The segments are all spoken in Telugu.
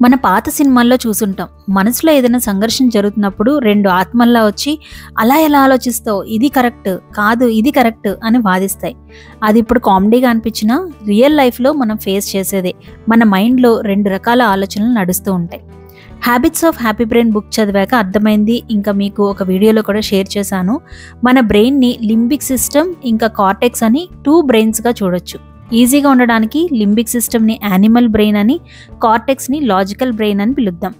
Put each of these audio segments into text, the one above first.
మన పాత సినిమాల్లో చూసుంటాం. మనసులో ఏదైనా సంఘర్షణ జరుగుతున్నప్పుడు రెండు ఆత్మల్లా వచ్చి అలా ఎలా ఆలోచిస్తావు, ఇది కరెక్ట్ కాదు, ఇది కరెక్ట్ అని వాదిస్తాయి. అది ఇప్పుడు కామెడీగా అనిపించినా రియల్ లైఫ్లో మనం ఫేస్ చేసేదే. మన మైండ్లో రెండు రకాల ఆలోచనలు నడుస్తూ ఉంటాయి. Habits of happy brain book చదివాక అర్థమైంది. ఇంకా మీకు ఒక వీడియోలో కూడా షేర్ చేశాను. మన బ్రెయిన్ని లింబిక్ సిస్టమ్ ఇంకా కార్టెక్స్ అని 2 బ్రెయిన్స్గా చూడొచ్చు. ఈజీగా ఉండడానికి లింబిక్ సిస్టమ్ని యానిమల్ బ్రెయిన్ అని, కార్టెక్స్ని లాజికల్ బ్రెయిన్ అని పిలుద్దాం.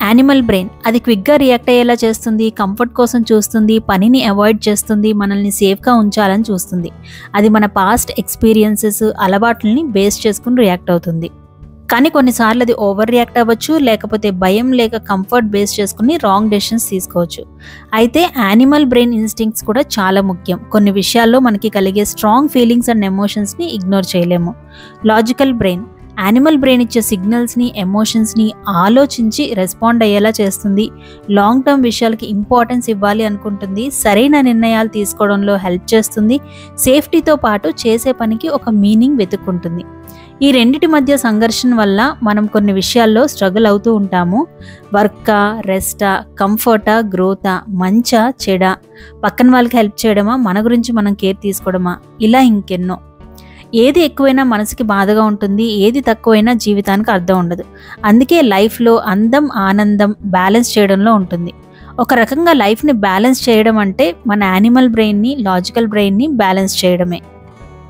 యానిమల్ బ్రెయిన్ అది క్విక్గా రియాక్ట్ అయ్యేలా చేస్తుంది, కంఫర్ట్ కోసం చూస్తుంది, పనిని అవాయిడ్ చేస్తుంది, మనల్ని సేఫ్గా ఉంచాలని చూస్తుంది. అది మన పాస్ట్ ఎక్స్పీరియన్సెస్, అలవాట్లని బేస్ చేసుకుని రియాక్ట్ అవుతుంది. కానీ కొన్నిసార్లు అది ఓవర్ రియాక్ట్ అవ్వచ్చు, లేకపోతే భయం లేక కంఫర్ట్ బేస్ చేసుకుని రాంగ్ డెసిషన్స్ తీసుకోవచ్చు. అయితే యానిమల్ బ్రెయిన్ ఇన్స్టింక్ట్స్ కూడా చాలా ముఖ్యం. కొన్ని విషయాల్లో మనకి కలిగే స్ట్రాంగ్ ఫీలింగ్స్ అండ్ ఎమోషన్స్ని ఇగ్నోర్ చేయలేము. లాజికల్ బ్రెయిన్ యానిమల్ బ్రెయిన్ ఇచ్చే సిగ్నల్స్ని, ఎమోషన్స్ని ఆలోచించి రెస్పాండ్ అయ్యేలా చేస్తుంది. లాంగ్ టర్మ్ విషయాలకి ఇంపార్టెన్స్ ఇవ్వాలి అనుకుంటుంది. సరైన నిర్ణయాలు తీసుకోవడంలో హెల్ప్ చేస్తుంది. సేఫ్టీతో పాటు చేసే పనికి ఒక మీనింగ్ వెతుక్కుంటుంది. ఈ రెండిటి మధ్య సంఘర్షణ వల్ల మనం కొన్ని విషయాల్లో స్ట్రగుల్ అవుతూ ఉంటాము. వర్కా, రెస్టా, కంఫర్టా, గ్రోతా, మంచా, చెడా, పక్కన వాళ్ళకి హెల్ప్ చేయడమా, మన గురించి మనం కేర్ తీసుకోవడమా, ఇలా ఇంకెన్నో. ఏది ఎక్కువైనా మనసుకి బాధగా ఉంటుంది, ఏది తక్కువైనా జీవితానికి అర్థం ఉండదు. అందుకే లైఫ్లో అందం, ఆనందం బ్యాలెన్స్ చేయడంలో ఉంటుంది. ఒక రకంగా లైఫ్ని బ్యాలెన్స్ చేయడం అంటే మన యానిమల్ బ్రెయిన్ని, లాజికల్ బ్రెయిన్ని బ్యాలెన్స్ చేయడమే.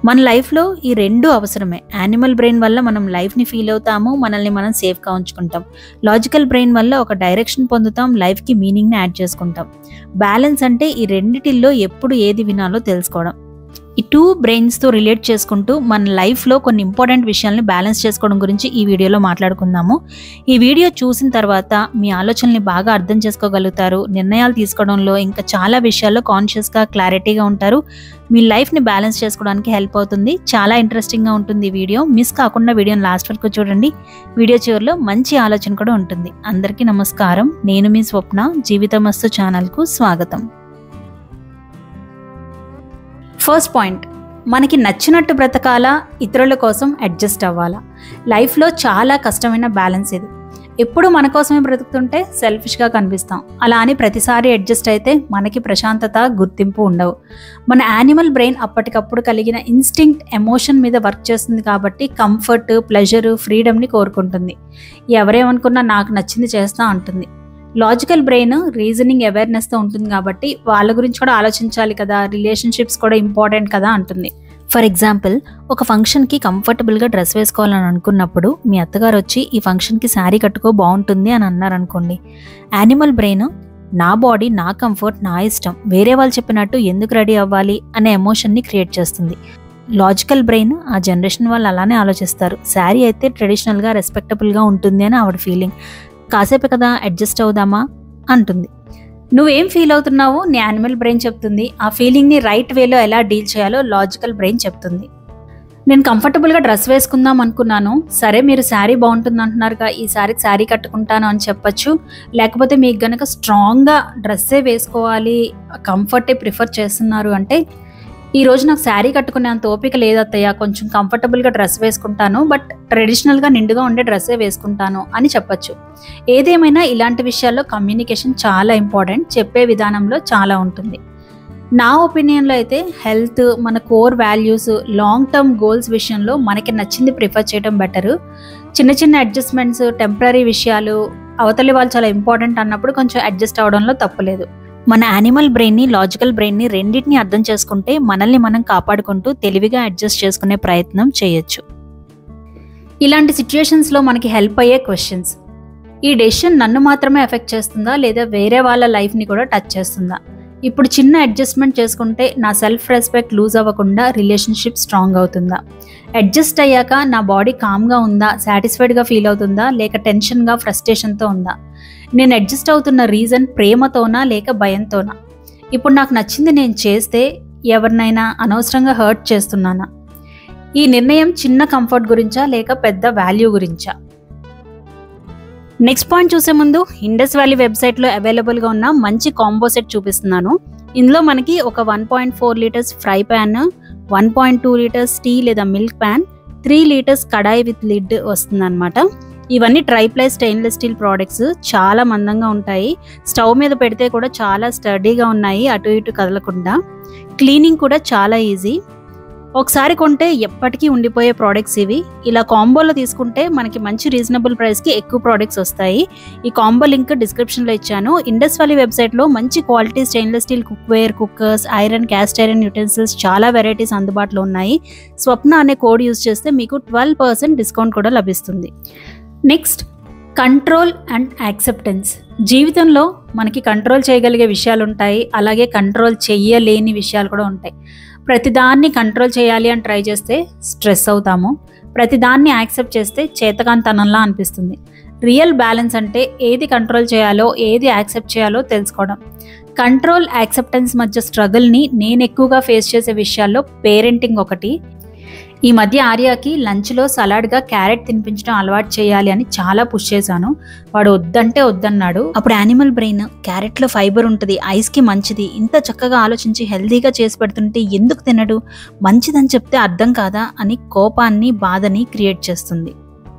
మన లైఫ్లో ఈ రెండు అవసరమే. యానిమల్ బ్రెయిన్ వల్ల మనం లైఫ్ని ఫీల్ అవుతాము, మనల్ని మనం సేఫ్గా ఉంచుకుంటాం. లాజికల్ బ్రెయిన్ వల్ల ఒక డైరెక్షన్ పొందుతాం, లైఫ్కి మీనింగ్ని యాడ్ చేసుకుంటాం. బ్యాలెన్స్ అంటే ఈ రెండిటిల్లో ఎప్పుడు ఏది వినాలో తెలుసుకోవడం. ఈ 2 బ్రెయిన్స్తో రిలేట్ చేసుకుంటూ మన లైఫ్లో కొన్ని ఇంపార్టెంట్ విషయాల్ని బ్యాలెన్స్ చేసుకోవడం గురించి ఈ వీడియోలో మాట్లాడుకుందాము. ఈ వీడియో చూసిన తర్వాత మీ ఆలోచనల్ని బాగా అర్థం చేసుకోగలుగుతారు. నిర్ణయాలు తీసుకోవడంలో ఇంకా చాలా విషయాల్లో కాన్షియస్గా, క్లారిటీగా ఉంటారు. మీ లైఫ్ని బ్యాలెన్స్ చేసుకోవడానికి హెల్ప్ అవుతుంది. చాలా ఇంట్రెస్టింగ్గా ఉంటుంది ఈ వీడియో. మిస్ కాకుండా వీడియోని లాస్ట్ వరకు చూడండి. వీడియో చివరిలో మంచి ఆలోచన కూడా ఉంటుంది. అందరికీ నమస్కారం. నేను మీ స్వప్న. జీవితమస్తు ఛానల్కు స్వాగతం. ఫస్ట్ పాయింట్, మనకి నచ్చినట్టు బ్రతకాలా, ఇతరుల కోసం అడ్జస్ట్ అవ్వాలా? లైఫ్లో చాలా కష్టమైన బ్యాలెన్స్ ఇది. ఎప్పుడు మన కోసమే బ్రతుకుతుంటే సెల్ఫిష్గా కనిపిస్తాం. అలా అని ప్రతిసారి అడ్జస్ట్ అయితే మనకి ప్రశాంతత, గుర్తింపు ఉండవు. మన యానిమల్ బ్రెయిన్ అప్పటికప్పుడు కలిగిన ఇన్స్టింక్ట్, ఎమోషన్ మీద వర్క్ చేస్తుంది కాబట్టి కంఫర్ట్, ప్లెజర్, ఫ్రీడమ్ని కోరుకుంటుంది. ఎవరేమనుకున్నా నాకు నచ్చింది చేస్తా అంటుంది. లాజికల్ బ్రెయిన్ రీజనింగ్, అవేర్నెస్తో ఉంటుంది కాబట్టి వాళ్ళ గురించి కూడా ఆలోచించాలి కదా, రిలేషన్షిప్స్ కూడా ఇంపార్టెంట్ కదా అంటుంది. ఫర్ ఎగ్జాంపుల్, ఒక ఫంక్షన్కి కంఫర్టబుల్గా డ్రెస్ వేసుకోవాలని అనుకున్నప్పుడు మీ అత్తగారు వచ్చి ఈ ఫంక్షన్కి శారీ కట్టుకో బాగుంటుంది అని అన్నారనుకోండి. యానిమల్ బ్రెయిన్ నా బాడీ, నా కంఫర్ట్, నా ఇష్టం, వేరే వాళ్ళు చెప్పినట్టు ఎందుకు రెడీ అవ్వాలి అనే ఎమోషన్ని క్రియేట్ చేస్తుంది. లాజికల్ బ్రెయిన్ ఆ జనరేషన్ వాళ్ళు అలానే ఆలోచిస్తారు. శారీ అయితే ట్రెడిషనల్గా, రెస్పెక్టబుల్గా ఉంటుంది అని ఆవిడ ఫీలింగ్. కాసేపే కదా అడ్జస్ట్ అవుదామా అంటుంది. నువ్వేం ఫీల్ అవుతున్నావో నీ యానిమల్ బ్రెయిన్ చెప్తుంది. ఆ ఫీలింగ్ని రైట్ వేలో ఎలా డీల్ చేయాలో లాజికల్ బ్రెయిన్ చెప్తుంది. నేను కంఫర్టబుల్గా డ్రెస్ వేసుకుందాం అనుకున్నాను. సరే, మీరు శారీ బాగుంటుంది అంటున్నారుగా, ఈ శారీకి శారీ కట్టుకుంటాను అని చెప్పచ్చు. లేకపోతే మీకు గనక స్ట్రాంగ్గా డ్రెస్సే వేసుకోవాలి, కంఫర్టే ప్రిఫర్ చేస్తున్నారు అంటే, ఈ రోజు నాకు శారీ కట్టుకునే అంత ఓపిక లేదత్తయ్య, కొంచెం కంఫర్టబుల్గా డ్రెస్ వేసుకుంటాను, బట్ ట్రెడిషనల్గా నిండుగా ఉండే డ్రెస్సే వేసుకుంటాను అని చెప్పచ్చు. ఏదేమైనా ఇలాంటి విషయాల్లో కమ్యూనికేషన్ చాలా ఇంపార్టెంట్. చెప్పే విధానంలో చాలా ఉంటుంది. నా ఒపీనియన్లో అయితే హెల్త్, మన core values, long term goals విషయంలో మనకి నచ్చింది ప్రిఫర్ చేయడం బెటరు. చిన్న చిన్న అడ్జస్ట్మెంట్స్, టెంపరీ విషయాలు, అవతలి వాళ్ళు చాలా ఇంపార్టెంట్ అన్నప్పుడు కొంచెం అడ్జస్ట్ అవడంలో తప్పులేదు. మన యానిమల్ బ్రెయిన్ని, లాజికల్ బ్రెయిన్ని రెండింటిని అర్థం చేసుకుంటే మనల్ని మనం కాపాడుకుంటూ తెలివిగా అడ్జస్ట్ చేసుకునే ప్రయత్నం చేయొచ్చు. ఇలాంటి సిచ్యుయేషన్స్లో మనకి హెల్ప్ అయ్యే క్వశ్చన్స్: ఈ డెసిషన్ నన్ను మాత్రమే ఎఫెక్ట్ చేస్తుందా, లేదా వేరే వాళ్ళ లైఫ్ని కూడా టచ్ చేస్తుందా? ఇప్పుడు చిన్న అడ్జస్ట్మెంట్ చేసుకుంటే నా సెల్ఫ్ రెస్పెక్ట్ లూజ్ అవ్వకుండా రిలేషన్షిప్ స్ట్రాంగ్ అవుతుందా? అడ్జస్ట్ అయ్యాక నా బాడీ కామ్గా ఉందా, సాటిస్ఫైడ్గా ఫీల్ అవుతుందా, లేక టెన్షన్గా, ఫ్రస్ట్రేషన్తో ఉందా? నేను అడ్జస్ట్ అవుతున్న రీజన్ ప్రేమతోనా లేక భయంతోనా? ఇప్పుడు నాకు నచ్చింది నేను చేస్తే ఎవరినైనా అనవసరంగా హర్ట్ చేస్తున్నానా? ఈ నిర్ణయం చిన్న కంఫర్ట్ గురించా లేక పెద్ద వాల్యూ గురించా? నెక్స్ట్ పాయింట్ చూసే ముందు ఇండస్ వ్యాలీ వెబ్సైట్లో అవైలబుల్గా ఉన్న మంచి కాంబో సెట్ చూపిస్తున్నాను. ఇందులో మనకి ఒక 1.4 litres fry pan, 1.2 litres tea లేదా milk pan, 3 litres kadai with lid వస్తుందన్నమాట. ఇవన్నీ ట్రైప్లై స్టెయిన్లెస్ స్టీల్ ప్రోడక్ట్స్, చాలా మందంగా ఉంటాయి. స్టవ్ మీద పెడితే కూడా చాలా స్టడీగా ఉన్నాయి, అటు ఇటు కదలకుండా. క్లీనింగ్ కూడా చాలా ఈజీ. ఒకసారి కొంటే ఎప్పటికీ ఉండిపోయే ప్రోడక్ట్స్ ఇవి. ఇలా కాంబోలో తీసుకుంటే మనకి మంచి రీజనబుల్ ప్రైస్కి ఎక్కువ ప్రోడక్ట్స్ వస్తాయి. ఈ కాంబో లింక్ డిస్క్రిప్షన్లో ఇచ్చాను. ఇండస్ వ్యాలీ వెబ్సైట్లో మంచి quality stainless steel cookware, cookers, iron, cast iron utensils చాలా వెరైటీస్ అందుబాటులో ఉన్నాయి. స్వప్న అనే కోడ్ యూజ్ చేస్తే మీకు 12% డిస్కౌంట్ కూడా లభిస్తుంది. Next, control and acceptance. జీవితంలో మనకి కంట్రోల్ చేయగలిగే విషయాలు ఉంటాయి, అలాగే కంట్రోల్ చేయలేని విషయాలు కూడా ఉంటాయి. ప్రతిదాన్ని కంట్రోల్ చేయాలి అని ట్రై చేస్తే స్ట్రెస్ అవుతాము, ప్రతిదాన్ని యాక్సెప్ట్ చేస్తే చేతకాంతనంలా అనిపిస్తుంది. రియల్ బ్యాలెన్స్ అంటే ఏది కంట్రోల్ చేయాలో, ఏది యాక్సెప్ట్ చేయాలో తెలుసుకోవడం. కంట్రోల్, యాక్సెప్టెన్స్ మధ్య స్ట్రగుల్ని నేను ఎక్కువగా ఫేస్ చేసే విషయాల్లో పేరెంటింగ్ ఒకటి. ఈ మధ్య ఆర్యాకి లంచ్లో సలాడ్గా క్యారెట్ తినిపించడం అలవాటు చేయాలి అని చాలా పుష్ చేశాను. వాడు వద్దంటే వద్దన్నాడు. అప్పుడు యానిమల్ బ్రెయిన్, క్యారెట్లో ఫైబర్ ఉంటుంది, ఐస్కి మంచిది, ఇంత చక్కగా ఆలోచించి హెల్తీగా చేసి పెడుతుంటే ఎందుకు తినడు, మంచిదని చెప్తే అర్థం కాదా అని కోపాన్ని, బాధని క్రియేట్ చేస్తుంది.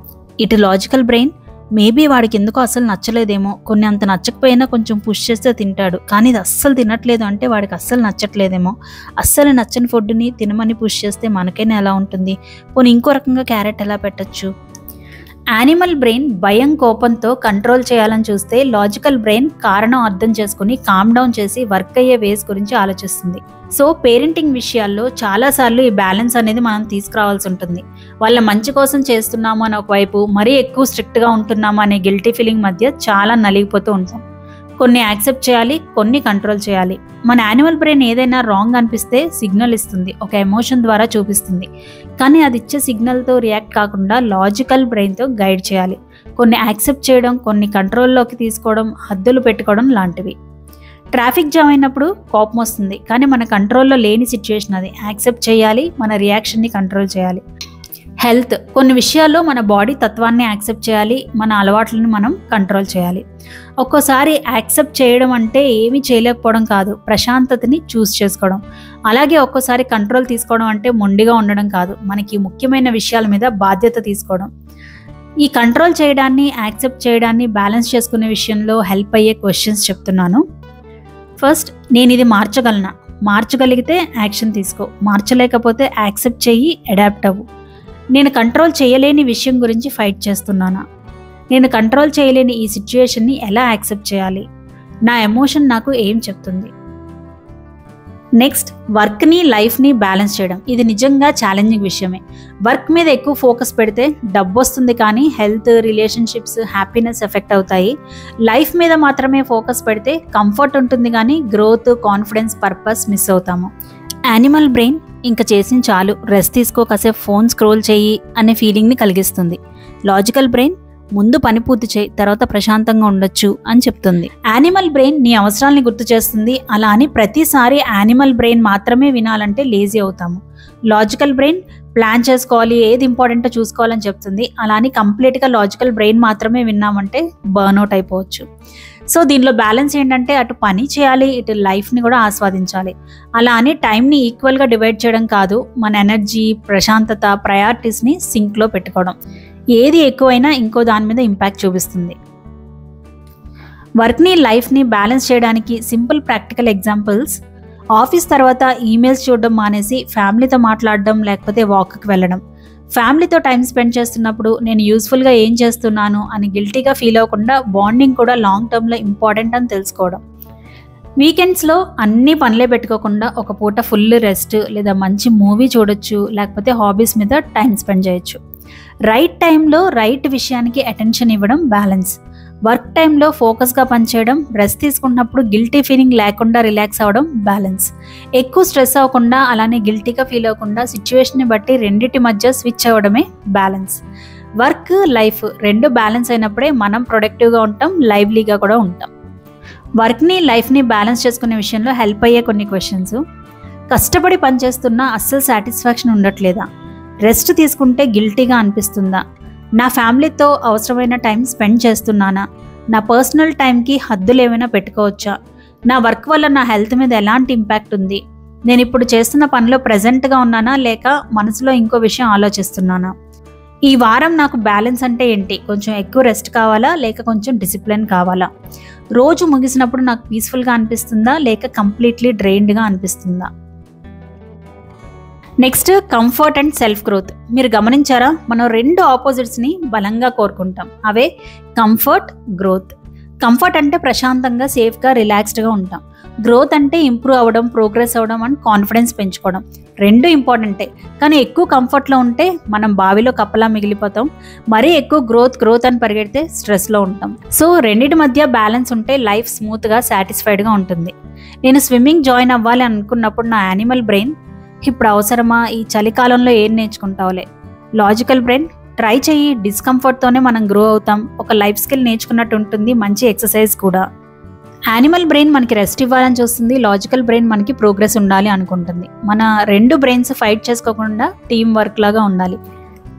ఇటు లాజికల్ బ్రెయిన్, మేబీ వాడికి ఎందుకో అస్సలు నచ్చలేదేమో, కొన్ని అంత నచ్చకపోయినా కొంచెం పుష్ చేస్తే తింటాడు, కానీ ఇది అస్సలు తినట్లేదు అంటే వాడికి అస్సలు నచ్చట్లేదేమో, అస్సలు నచ్చని ఫుడ్ని తినమని పుష్ చేస్తే మనకైనా ఎలా ఉంటుంది, పోనీ ఇంకో రకంగా క్యారెట్ ఎలా పెట్టచ్చు. యానిమల్ బ్రెయిన్ భయం, కోపంతో కంట్రోల్ చేయాలని చూస్తే లాజికల్ బ్రెయిన్ కారణం అర్థం చేసుకుని కామ్ డౌన్ చేసి వర్క్ అయ్యే వేస్ గురించి ఆలోచిస్తుంది. సో పేరెంటింగ్ విషయాల్లో చాలాసార్లు ఈ బ్యాలెన్స్ అనేది మనం తీసుకురావాల్సి ఉంటుంది. వాళ్ళ మంచి కోసం చేస్తున్నాము అని ఒకవైపు, మరీ ఎక్కువ స్ట్రిక్ట్గా ఉంటున్నాము అనే గిల్టీ ఫీలింగ్ మధ్య చాలా నలిగిపోతూ ఉంటాం. కొన్ని యాక్సెప్ట్ చేయాలి, కొన్ని కంట్రోల్ చేయాలి. మన యానిమల్ బ్రెయిన్ ఏదైనా రాంగ్ అనిపిస్తే సిగ్నల్ ఇస్తుంది, ఒక ఎమోషన్ ద్వారా చూపిస్తుంది. కానీ అది ఇచ్చే సిగ్నల్తో రియాక్ట్ కాకుండా లాజికల్ బ్రెయిన్తో గైడ్ చేయాలి. కొన్ని యాక్సెప్ట్ చేయడం, కొన్ని కంట్రోల్లోకి తీసుకోవడం, హద్దులు పెట్టుకోవడం లాంటివి. ట్రాఫిక్ జామ్ అయినప్పుడు కోపం వస్తుంది, కానీ మన కంట్రోల్లో లేని సిచ్యువేషన్ అది. యాక్సెప్ట్ చేయాలి, మన రియాక్షన్ని కంట్రోల్ చేయాలి. హెల్త్, కొన్ని విషయాల్లో మన బాడీ తత్వాన్ని యాక్సెప్ట్ చేయాలి, మన అలవాట్లను మనం కంట్రోల్ చేయాలి. ఒక్కోసారి యాక్సెప్ట్ చేయడం అంటే ఏమీ చేయలేకపోవడం కాదు, ప్రశాంతతని చూస్ చేసుకోవడం. అలాగే ఒక్కోసారి కంట్రోల్ తీసుకోవడం అంటే మొండిగా ఉండడం కాదు, మనకి ముఖ్యమైన విషయాల మీద బాధ్యత తీసుకోవడం. ఈ కంట్రోల్ చేయడాన్ని, యాక్సెప్ట్ చేయడాన్ని బ్యాలెన్స్ చేసుకునే విషయంలో హెల్ప్ అయ్యే క్వశ్చన్స్ చెప్తున్నాను. ఫస్ట్, నేను ఇది మార్చగలనా? మార్చగలిగితే యాక్షన్ తీసుకో, మార్చలేకపోతే యాక్సెప్ట్ చెయ్యి, అడాప్ట్ అవ్వు. నేను కంట్రోల్ చేయలేని విషయం గురించి ఫైట్ చేస్తున్నానా? నేను కంట్రోల్ చేయలేని ఈ సిచ్యుయేషన్ని ఎలా యాక్సెప్ట్ చేయాలి? నా ఎమోషన్ నాకు ఏం చెప్తుంది? నెక్స్ట్, వర్క్ని, లైఫ్ని బ్యాలెన్స్ చేయడం. ఇది నిజంగా ఛాలెంజింగ్ విషయమే. వర్క్ మీద ఎక్కువ ఫోకస్ పెడితే డబ్బు వస్తుంది, కానీ హెల్త్, రిలేషన్షిప్స్, హ్యాపీనెస్ ఎఫెక్ట్ అవుతాయి. లైఫ్ మీద మాత్రమే ఫోకస్ పెడితే కంఫర్ట్ ఉంటుంది, కానీ గ్రోత్, కాన్ఫిడెన్స్, పర్పస్ మిస్ అవుతాము. యానిమల్ బ్రెయిన్ ఇంకా చేసింది చాలు, రెస్ట్ తీసుకో, కాసేపు ఫోన్ స్క్రోల్ చేయి అనే ఫీలింగ్ని కలిగిస్తుంది. లాజికల్ బ్రెయిన్, ముందు పని పూర్తి చేయి, తర్వాత ప్రశాంతంగా ఉండొచ్చు అని చెప్తుంది. యానిమల్ బ్రెయిన్ నీ అవసరాలని గుర్తు చేస్తుంది. అలా అని ప్రతిసారి యానిమల్ బ్రెయిన్ మాత్రమే వినాలంటే లేజీ అవుతాము. లాజికల్ బ్రెయిన్ ప్లాన్ చేసుకోవాలి, ఏది ఇంపార్టెంటో చూసుకోవాలని చెప్తుంది. అలా అని కంప్లీట్గా లాజికల్ బ్రెయిన్ మాత్రమే విన్నామంటే బర్న్అవుట్ అయిపోవచ్చు. సో దీనిలో బ్యాలెన్స్ ఏంటంటే అటు పని చేయాలి, ఇటు లైఫ్ని కూడా ఆస్వాదించాలి. అలా అని టైంని ఈక్వల్గా డివైడ్ చేయడం కాదు, మన ఎనర్జీ, ప్రశాంతత, ప్రయారిటీస్ని సింక్లో పెట్టుకోవడం. ఏది ఎక్కువైనా ఇంకో దాని మీద ఇంపాక్ట్ చూపిస్తుంది. వర్క్ని, లైఫ్ని బ్యాలెన్స్ చేయడానికి సింపుల్ ప్రాక్టికల్ ఎగ్జాంపుల్స్. ఆఫీస్ తర్వాత ఈమెయిల్స్ చూడడం మానేసి ఫ్యామిలీతో మాట్లాడడం, లేకపోతే వాక్కి వెళ్ళడం. ఫ్యామిలీతో టైం స్పెండ్ చేస్తున్నప్పుడు నేను యూస్ఫుల్గా ఏం చేస్తున్నాను అని గిల్టీగా ఫీల్ అవ్వకుండా బాండింగ్ కూడా లాంగ్ టర్మ్లో ఇంపార్టెంట్ అని తెలుసుకోవడం. వీకెండ్స్లో అన్ని పనులే పెట్టుకోకుండా ఒక పూట ఫుల్ రెస్ట్ లేదా మంచి మూవీ చూడొచ్చు, లేకపోతే హాబీస్ మీద టైం స్పెండ్ చేయొచ్చు. రైట్ టైంలో రైట్ విషయానికి అటెన్షన్ ఇవ్వడం బ్యాలెన్స్. వర్క్ టైంలో ఫోకస్గా పనిచేయడం, రెస్ట్ తీసుకున్నప్పుడు గిల్టీ ఫీలింగ్ లేకుండా రిలాక్స్ అవ్వడం బ్యాలెన్స్. ఎక్కువ స్ట్రెస్ అవ్వకుండా, అలానే గిల్టీగా ఫీల్ అవ్వకుండా సిచ్యువేషన్ని బట్టి రెండింటి మధ్య స్విచ్ అవ్వడమే బ్యాలెన్స్. వర్క్, లైఫ్ రెండు బ్యాలెన్స్ అయినప్పుడే మనం ప్రొడక్టివ్గా ఉంటాం, లైవ్లీగా కూడా ఉంటాం. వర్క్ని, లైఫ్ని బ్యాలెన్స్ చేసుకునే విషయంలో హెల్ప్ అయ్యే కొన్ని క్వశ్చన్స్. కష్టపడి పనిచేస్తున్నా అస్సలు సాటిస్ఫాక్షన్ ఉండట్లేదా? రెస్ట్ తీసుకుంటే గిల్టీగా అనిపిస్తుందా? నా ఫ్యామిలీతో అవసరమైన టైం స్పెండ్ చేస్తున్నానా? నా పర్సనల్ టైంకి హద్దులు ఏమైనా పెట్టుకోవచ్చా? నా వర్క్ వల్ల నా హెల్త్ మీద ఎలాంటి ఇంపాక్ట్ ఉంది? నేను ఇప్పుడు చేస్తున్న పనిలో ప్రజెంట్గా ఉన్నానా, లేక మనసులో ఇంకో విషయం ఆలోచిస్తున్నానా? ఈ వారం నాకు బ్యాలెన్స్ అంటే ఏంటి? కొంచెం ఎక్కువ రెస్ట్ కావాలా లేక కొంచెం డిసిప్లిన్ కావాలా? రోజు ముగిసినప్పుడు నాకు పీస్ఫుల్గా అనిపిస్తుందా లేక కంప్లీట్లీ డ్రైన్డ్గా అనిపిస్తుందా? Next, comfort and self growth. మీరు గమనించారా, మనం 2 ఆపోజిట్స్ని బలంగా కోరుకుంటాం. అవే కంఫర్ట్, గ్రోత్. కంఫర్ట్ అంటే ప్రశాంతంగా, సేఫ్గా, రిలాక్స్డ్గా ఉంటాం. గ్రోత్ అంటే ఇంప్రూవ్ అవ్వడం, ప్రోగ్రెస్ అవ్వడం అండ్ కాన్ఫిడెన్స్ పెంచుకోవడం. 2 ఇంపార్టెంటే, కానీ ఎక్కువ కంఫర్ట్లో ఉంటే మనం బావిలో కప్పలా మిగిలిపోతాం. మరీ ఎక్కువ గ్రోత్ అని పరిగెడితే స్ట్రెస్లో ఉంటాం. సో రెండింటి మధ్య బ్యాలెన్స్ ఉంటే లైఫ్ స్మూత్గా, సాటిస్ఫైడ్గా ఉంటుంది. నేను స్విమ్మింగ్ జాయిన్ అవ్వాలి అనుకున్నప్పుడు నా యానిమల్ బ్రెయిన్, ఇప్పుడు అవసరమా, ఈ చలికాలంలో ఏం నేర్చుకుంటావులే. లాజికల్ బ్రెయిన్, ట్రై చెయ్యి, డిస్కంఫర్ట్తోనే మనం గ్రో అవుతాం, ఒక లైఫ్ స్కిల్ నేర్చుకున్నట్టు ఉంటుంది, మంచి ఎక్సర్సైజ్ కూడా. యానిమల్ బ్రెయిన్ మనకి రెస్ట్ ఇవ్వాలని చూస్తుంది, లాజికల్ బ్రెయిన్ మనకి ప్రోగ్రెస్ ఉండాలి అనుకుంటుంది. మన 2 బ్రెయిన్స్ ఫైట్ చేసుకోకుండా టీం వర్క్ లాగా ఉండాలి.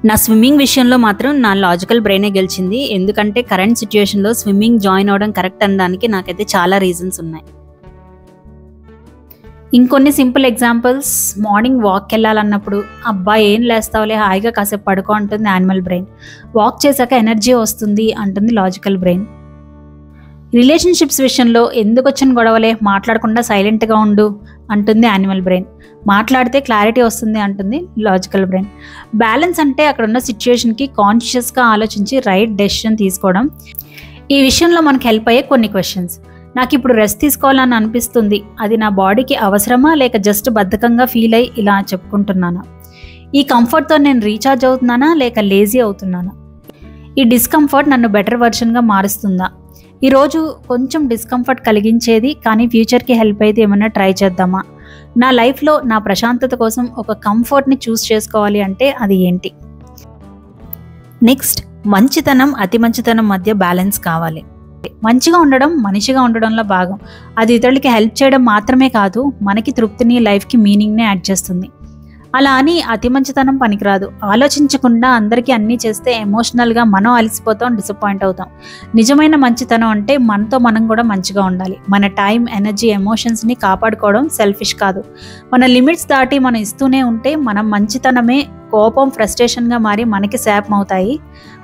నా స్విమ్మింగ్ విషయంలో మాత్రం నా లాజికల్ బ్రెయినే గెలిచింది. ఎందుకంటే కరెంట్ సిచ్యువేషన్లో స్విమ్మింగ్ జాయిన్ అవ్వడం కరెక్ట్ అనడానికి నాకైతే చాలా రీజన్స్ ఉన్నాయి. ఇంకొన్ని సింపుల్ ఎగ్జాంపుల్స్. మార్నింగ్ వాక్కి వెళ్ళాలన్నప్పుడు, అబ్బా ఏం లేస్తావులే, హాయిగా కాసేపు పడుకో అంటుంది యానిమల్ బ్రెయిన్. వాక్ చేశాక ఎనర్జీ వస్తుంది అంటుంది లాజికల్ బ్రెయిన్. రిలేషన్షిప్స్ విషయంలో, ఎందుకు వచ్చిన గొడవలే, మాట్లాడకుండా సైలెంట్గా ఉండు అంటుంది యానిమల్ బ్రెయిన్. మాట్లాడితే క్లారిటీ వస్తుంది అంటుంది లాజికల్ బ్రెయిన్. బ్యాలెన్స్ అంటే అక్కడ ఉన్న సిచ్యుయేషన్కి కాన్షియస్గా ఆలోచించి రైట్ డెసిషన్ తీసుకోవడం. ఈ విషయంలో మనకు హెల్ప్ అయ్యే కొన్ని క్వశ్చన్స్. నాకు ఇప్పుడు రెస్ట్ తీసుకోవాలని అనిపిస్తుంది, అది నా బాడీకి అవసరమా లేక జస్ట్ బద్ధకంగా ఫీల్ అయ్యి ఇలా చెప్పుకుంటున్నానా? ఈ కంఫర్ట్తో నేను రీఛార్జ్ అవుతున్నానా లేక లేజీ అవుతున్నానా? ఈ డిస్కంఫర్ట్ నన్ను బెటర్ వర్షన్గా మారుస్తుందా? ఈరోజు కొంచెం డిస్కంఫర్ట్ కలిగించేది కానీ ఫ్యూచర్కి హెల్ప్ అయితే ఏమైనా ట్రై చేద్దామా? నా లైఫ్లో నా ప్రశాంతత కోసం ఒక కంఫర్ట్ని చూస్ చేసుకోవాలి అంటే అది ఏంటి? నెక్స్ట్, మంచితనం, అతి మంచితనం మధ్య బ్యాలెన్స్ కావాలి. మంచిగా ఉండడం మనిషిగా ఉండడంలో భాగం. అది ఇతరులకి హెల్ప్ చేయడం మాత్రమే కాదు, మనకి తృప్తిని, లైఫ్కి మీనింగ్ని యాడ్ చేస్తుంది. అలా అని అతి మంచితనం పనికిరాదు. ఆలోచించకుండా అందరికీ అన్నీ చేస్తే ఎమోషనల్గా మనం అలసిపోతాం, డిసప్పాయింట్ అవుతాం. నిజమైన మంచితనం అంటే మనతో మనం కూడా మంచిగా ఉండాలి. మన టైం, ఎనర్జీ, ఎమోషన్స్ని కాపాడుకోవడం సెల్ఫిష్ కాదు. మన లిమిట్స్ దాటి మనం ఇస్తూనే ఉంటే మనం మంచితనమే కోపం, ఫ్రస్ట్రేషన్గా మారి మనకి శాపం అవుతాయి.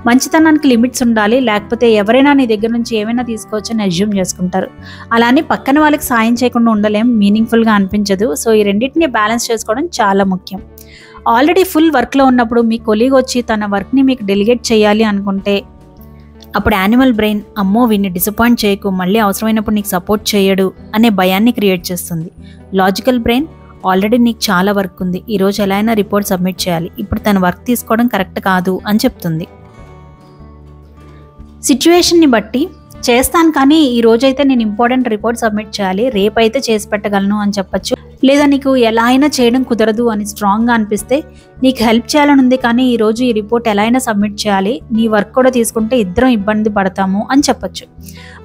మంచితనానికి లిమిట్స్ ఉండాలి, లేకపోతే ఎవరైనా నీ దగ్గర నుంచి ఏమైనా తీసుకోవచ్చని అజ్యూమ్ చేసుకుంటారు. అలానే పక్కన వాళ్ళకి సాయం చేయకుండా ఉండలేం, మీనింగ్ఫుల్గా అనిపించదు. సో ఈ రెండింటిని బ్యాలెన్స్ చేసుకోవడం చాలా ముఖ్యం. ఆల్రెడీ ఫుల్ వర్క్లో ఉన్నప్పుడు మీ కొలీగ్ వచ్చి తన వర్క్ని మీకు డెలిగేట్ చేయాలి అనుకుంటే, అప్పుడు యానిమల్ బ్రెయిన్, అమ్మో వీడిని డిసప్పాయింట్ చేయకు, మళ్ళీ అవసరమైనప్పుడు నీకు సపోర్ట్ చేయడు అనే భయాన్ని క్రియేట్ చేస్తుంది. లాజికల్ బ్రెయిన్, ఆల్రెడీ నీకు చాలా వర్క్ ఉంది, ఈరోజు ఎలా అయినా రిపోర్ట్ సబ్మిట్ చేయాలి, ఇప్పుడు తన వర్క్ తీసుకోవడం కరెక్ట్ కాదు అని చెప్తుంది. సిచ్యువేషన్ని బట్టి చేస్తాను, కానీ ఈ రోజైతే నేను ఇంపార్టెంట్ రిపోర్ట్ సబ్మిట్ చేయాలి, రేపైతే చేసి పెట్టగలను అని చెప్పచ్చు. లేదా నీకు ఎలా అయినా చేయడం కుదరదు అని స్ట్రాంగ్గా అనిపిస్తే, నీకు హెల్ప్ చేయాలని ఉంది కానీ ఈరోజు ఈ రిపోర్ట్ ఎలా అయినా సబ్మిట్ చేయాలి, నీ వర్క్ కూడా తీసుకుంటే ఇద్దరం ఇబ్బంది పడతాము అని చెప్పచ్చు.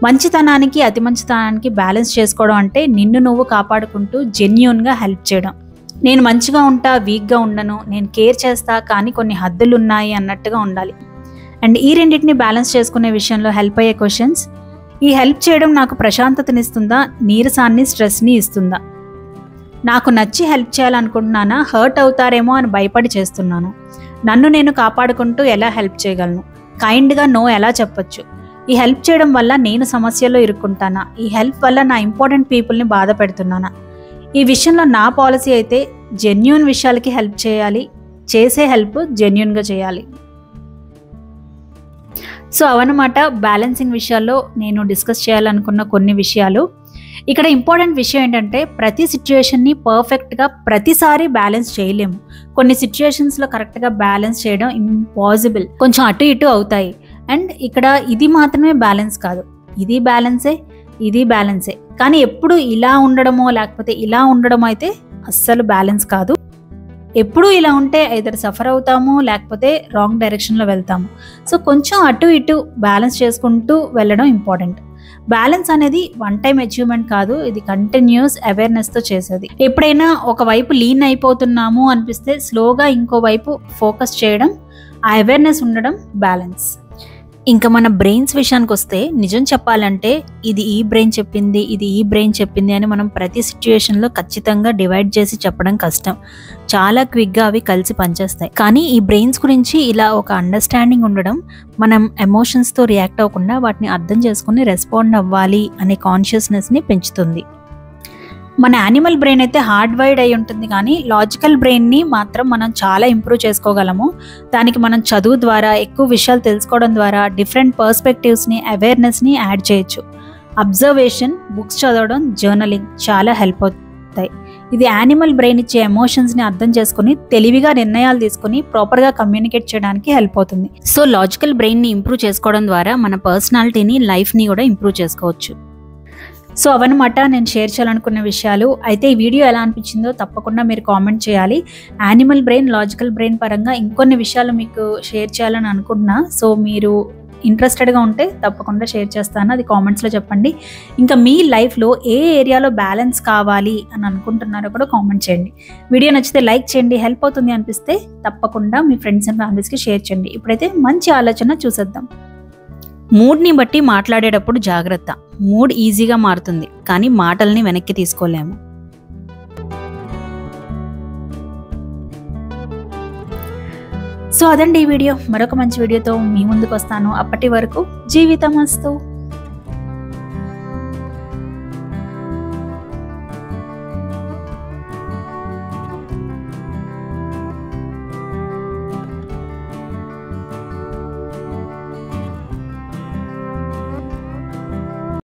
మంచితనానికి, అతి మంచితనానికి బ్యాలెన్స్ చేసుకోవడం అంటే నిన్ను నువ్వు కాపాడుకుంటూ జెన్యూన్గా హెల్ప్ చేయడం. నేను మంచిగా ఉంటా, వీక్గా ఉండను, నేను కేర్ చేస్తా కానీ కొన్ని హద్దులు ఉన్నాయి అన్నట్టుగా ఉండాలి. అండ్ ఈ రెండింటిని బ్యాలెన్స్ చేసుకునే విషయంలో హెల్ప్ అయ్యే క్వశ్చన్స్. ఈ హెల్ప్ చేయడం నాకు ప్రశాంతతనిస్తుందా, నీరసాన్ని, స్ట్రెస్ని ఇస్తుందా? నాకు నచ్చి హెల్ప్ చేయాలనుకుంటున్నానా, హర్ట్ అవుతారేమో అని భయపడి చేస్తున్నాను? నన్ను నేను కాపాడుకుంటూ ఎలా హెల్ప్ చేయగలను? కైండ్గా నో ఎలా చెప్పొచ్చు? ఈ హెల్ప్ చేయడం వల్ల నేను సమస్యల్లో ఇరుక్కుంటానా? ఈ హెల్ప్ వల్ల నా ఇంపార్టెంట్ పీపుల్ని బాధ పెడుతున్నానా? ఈ విషయంలో నా పాలసీ అయితే జెన్యూన్ విషయాలకి హెల్ప్ చేయాలి, చేసే హెల్ప్ జెన్యూన్గా చేయాలి. సో అవన్నమాట బ్యాలెన్సింగ్ విషయాల్లో నేను డిస్కస్ చేయాలనుకున్న కొన్ని విషయాలు. ఇక్కడ ఇంపార్టెంట్ విషయం ఏంటంటే, ప్రతి సిచ్యుయేషన్ని పర్ఫెక్ట్గా ప్రతిసారి బ్యాలెన్స్ చేయలేము. కొన్ని సిచ్యుయేషన్స్లో కరెక్ట్గా బ్యాలెన్స్ చేయడం ఇంపాసిబుల్, కొంచెం అటు ఇటు అవుతాయి. అండ్ ఇక్కడ ఇది మాత్రమే బ్యాలెన్స్ కాదు, ఇది బ్యాలెన్సే, ఇది బ్యాలెన్సే. కానీ ఎప్పుడు ఇలా ఉండడమో లేకపోతే ఇలా ఉండడమో అయితే అస్సలు బ్యాలెన్స్ కాదు. ఎప్పుడూ ఇలా ఉంటే ఐదర్ సఫర్ అవుతాము లేకపోతే రాంగ్ డైరెక్షన్లో వెళ్తాము. సో కొంచెం అటు ఇటు బ్యాలెన్స్ చేసుకుంటూ వెళ్ళడం ఇంపార్టెంట్. బ్యాలెన్స్ అనేది వన్ టైం అచీవ్మెంట్ కాదు, ఇది కంటిన్యూస్ అవేర్నెస్తో చేసేది. ఎప్పుడైనా ఒకవైపు లీన్ అయిపోతున్నాము అనిపిస్తే స్లోగా ఇంకోవైపు ఫోకస్ చేయడం, ఆ అవేర్నెస్ ఉండడం బ్యాలెన్స్. ఇంకా మన బ్రెయిన్స్ విషయానికి వస్తే నిజం చెప్పాలంటే ఇది ఈ బ్రెయిన్ చెప్పింది, ఇది ఈ బ్రెయిన్ చెప్పింది అని మనం ప్రతి సిచ్యువేషన్లో ఖచ్చితంగా డివైడ్ చేసి చెప్పడం కష్టం. చాలా క్విక్గా అవి కలిసి పనిచేస్తాయి. కానీ ఈ బ్రెయిన్స్ గురించి ఇలా ఒక అండర్స్టాండింగ్ ఉండడం మనం ఎమోషన్స్తో రియాక్ట్ అవ్వకుండా వాటిని అర్థం చేసుకుని రెస్పాండ్ అవ్వాలి అనే కాన్షియస్నెస్ని పెంచుతుంది. మన యానిమల్ బ్రెయిన్ అయితే హార్డ్ వైర్డ్ అయి ఉంటుంది, కానీ లాజికల్ బ్రెయిన్ని మాత్రం మనం చాలా ఇంప్రూవ్ చేసుకోగలము. దానికి మనం చదువు ద్వారా, ఎక్కువ విషయాలు తెలుసుకోవడం ద్వారా డిఫరెంట్ పర్స్పెక్టివ్స్ని, అవేర్నెస్ని యాడ్ చేయొచ్చు. అబ్జర్వేషన్, బుక్స్ చదవడం, జర్నలింగ్ చాలా హెల్ప్ అవుతాయి. ఇది యానిమల్ బ్రెయిన్ ఇచ్చే ఎమోషన్స్ని అర్థం చేసుకుని తెలివిగా నిర్ణయాలు తీసుకుని ప్రాపర్గా కమ్యూనికేట్ చేయడానికి హెల్ప్ అవుతుంది. సో లాజికల్ బ్రెయిన్ని ఇంప్రూవ్ చేసుకోవడం ద్వారా మన పర్సనాలిటీని, లైఫ్ని కూడా ఇంప్రూవ్ చేసుకోవచ్చు. సో అవన్నమాట నేను షేర్ చేయాలనుకున్న విషయాలు. అయితే ఈ వీడియో ఎలా అనిపించిందో తప్పకుండా మీరు కామెంట్ చేయాలి. యానిమల్ బ్రెయిన్, లాజికల్ బ్రెయిన్ పరంగా ఇంకొన్ని విషయాలు మీకు షేర్ చేయాలని అనుకుంటున్నా. సో మీరు ఇంట్రెస్టెడ్గా ఉంటే తప్పకుండా షేర్ చేస్తాను, అది కామెంట్స్లో చెప్పండి. ఇంకా మీ లైఫ్లో ఏ ఏరియాలో బ్యాలెన్స్ కావాలి అని అనుకుంటున్నారో కూడా కామెంట్ చేయండి. వీడియో నచ్చితే లైక్ చేయండి, హెల్ప్ అవుతుంది అనిపిస్తే తప్పకుండా మీ ఫ్రెండ్స్ అండ్ ఫ్యామిలీస్కి షేర్ చేయండి. ఇప్పుడైతే మంచి ఆలోచన చూసేద్దాం. మూడ్ని బట్టి మాట్లాడేటప్పుడు జాగ్రత్త. మూడ్ ఈజీగా మారుతుంది, కానీ మాటల్ని వెనక్కి తీసుకోలేము. సో అదండి ఈ వీడియో. మరొక మంచి వీడియోతో మీ ముందుకు వస్తాను. అప్పటి వరకు జీవితమస్తు.